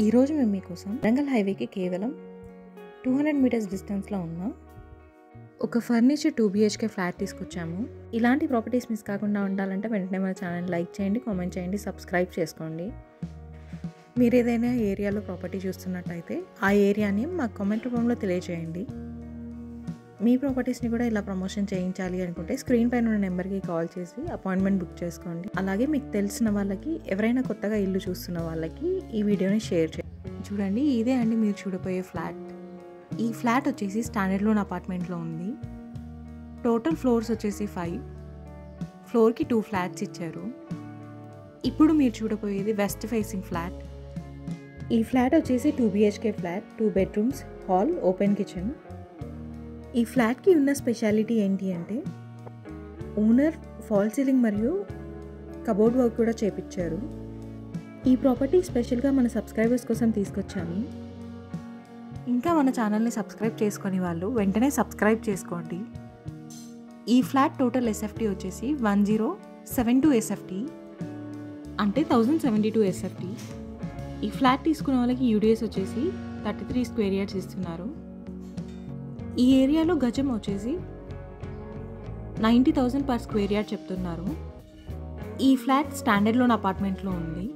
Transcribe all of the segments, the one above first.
ఈరోజు మేము మీకోసం వరంగల్ హైవేకి కేవలం 200 మీటర్స్ డిస్టెన్స్లో ఉన్న ఒక ఫర్నిచర్ 2 BHK ఫ్లాట్ తీసుకొచ్చాము. ఇలాంటి ప్రాపర్టీస్ మిస్ కాకుండా ఉండాలంటే వెంటనే మన ఛానల్ లైక్ చేయండి, కామెంట్ చేయండి, సబ్స్క్రైబ్ చేసుకోండి. మీరు ఏదైనా ఏరియాలో ప్రాపర్టీ చూస్తున్నట్టయితే ఆ ఏరియాని మాకు కామెంట్ రూపంలో తెలియజేయండి. మీ ప్రాపర్టీస్ని కూడా ఇలా ప్రమోషన్ చేయించాలి అనుకుంటే స్క్రీన్ పైన ఉన్న నెంబర్కి కాల్ చేసి అపాయింట్మెంట్ బుక్ చేసుకోండి. అలాగే మీకు తెలిసిన వాళ్ళకి, ఎవరైనా కొత్తగా ఇల్లు చూస్తున్న వాళ్ళకి ఈ వీడియోని షేర్ చేయండి. చూడండి, ఇదే అండి మీరు చూడబోయే ఫ్లాట్. ఈ ఫ్లాట్ వచ్చేసి స్టాండర్డ్ లోన్ అపార్ట్మెంట్లో ఉంది. టోటల్ ఫ్లోర్స్ వచ్చేసి 5. ఫ్లోర్కి 2 ఫ్లాట్స్ ఇచ్చారు. ఇప్పుడు మీరు చూడబోయేది వెస్ట్ ఫేసింగ్ ఫ్లాట్. ఈ ఫ్లాట్ వచ్చేసి 2 BHK flat, 2 bedrooms, hall, open kitchen. ఈ ఫ్లాట్కి ఉన్న స్పెషాలిటీ ఏంటి అంటే ఓనర్ ఫాల్ సీలింగ్ మరియు కబోర్డ్ వర్క్ కూడా చేపించారు. ఈ ప్రాపర్టీ స్పెషల్గా మన సబ్స్క్రైబర్స్ కోసం తీసుకొచ్చాము. ఇంకా మన ఛానల్ని సబ్స్క్రైబ్ చేసుకొని వాళ్ళు వెంటనే సబ్స్క్రైబ్ చేసుకోండి. ఈ ఫ్లాట్ టోటల్ SFT వచ్చేసి 1072 SFT, అంటే 1072 SFT. ఈ ఫ్లాట్ తీసుకున్న వాళ్ళకి UDS వచ్చేసి 33 స్క్వేర్ యార్డ్స్ ఇస్తున్నారు. ఈ ఏరియాలో గజం వచ్చేసి 90,000 పర్ స్క్వేర్ యార్డ్ చెప్తున్నారు. ఈ ఫ్లాట్ స్టాండర్డ్ లోన్ అపార్ట్మెంట్లో ఉంది.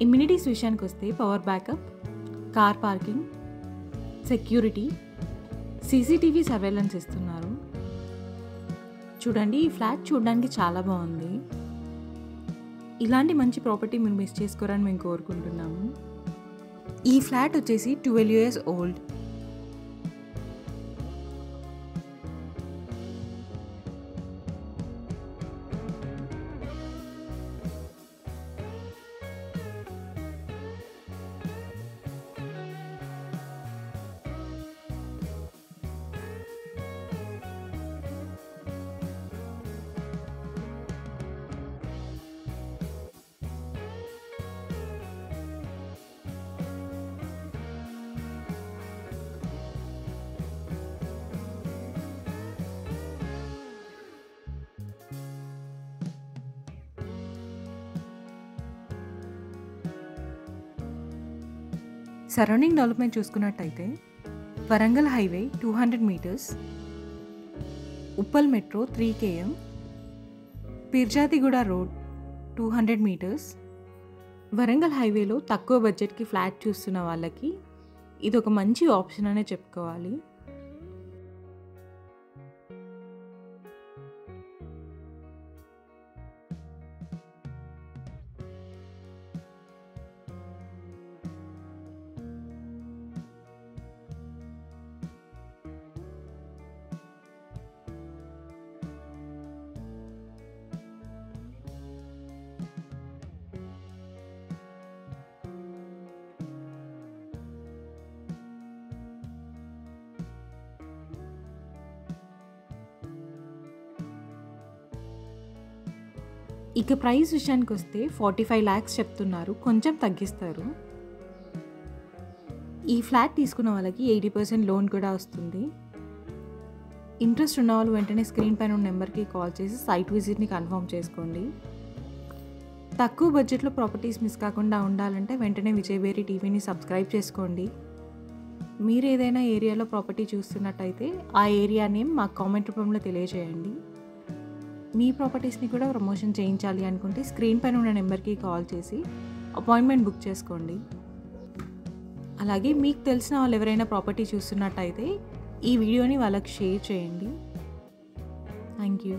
ఇమ్యూనిటీస్ విషయానికి వస్తే power backup, car parking, security, CCTV surveillance ఇస్తున్నారు. చూడండి, ఈ ఫ్లాట్ చూడడానికి చాలా బాగుంది. ఇలాంటి మంచి ప్రాపర్టీ మీరు మిస్ చేసుకోరని మేము కోరుకుంటున్నాము. ఈ ఫ్లాట్ వచ్చేసి 12 years ఓల్డ్. సరౌండింగ్ డెవలప్మెంట్ చూసుకున్నట్టయితే Warangal highway 200 metres, Uppal metro 3 km, Peerzadiguda road 200 metres. Warangal హైవేలో తక్కువ బడ్జెట్కి ఫ్లాట్ చూస్తున్న వాళ్ళకి ఇది ఒక మంచి ఆప్షన్ అనే చెప్పుకోవాలి. ఇక ప్రైస్ విషయానికి వస్తే 45 lakhs చెప్తున్నారు, కొంచెం తగ్గిస్తారు. ఈ ఫ్లాట్ తీసుకున్న వాళ్ళకి 80% లోన్ కూడా వస్తుంది. ఇంట్రెస్ట్ ఉన్న వాళ్ళు వెంటనే స్క్రీన్ పైన ఉన్న నెంబర్కి కాల్ చేసి సైట్ విజిట్ని కన్ఫర్మ్ చేసుకోండి. తక్కువ బడ్జెట్లో ప్రాపర్టీస్ మిస్ కాకుండా ఉండాలంటే వెంటనే విజయబేరి టీవీని సబ్స్క్రైబ్ చేసుకోండి. మీరు ఏదైనా ఏరియాలో ప్రాపర్టీ చూస్తున్నట్టయితే ఆ ఏరియా నేమ్ మాకు కామెంట్ రూపంలో తెలియజేయండి. మీ ప్రాపర్టీస్ని కూడా ప్రమోషన్ చేయించాలి అనుకుంటే స్క్రీన్ పైన ఉన్న నెంబర్కి కాల్ చేసి అపాయింట్మెంట్ బుక్ చేసుకోండి. అలాగే మీకు తెలిసిన వాళ్ళు ఎవరైనా ప్రాపర్టీ చూస్తున్నట్టయితే ఈ వీడియోని వాళ్ళకి షేర్ చేయండి. Thank you.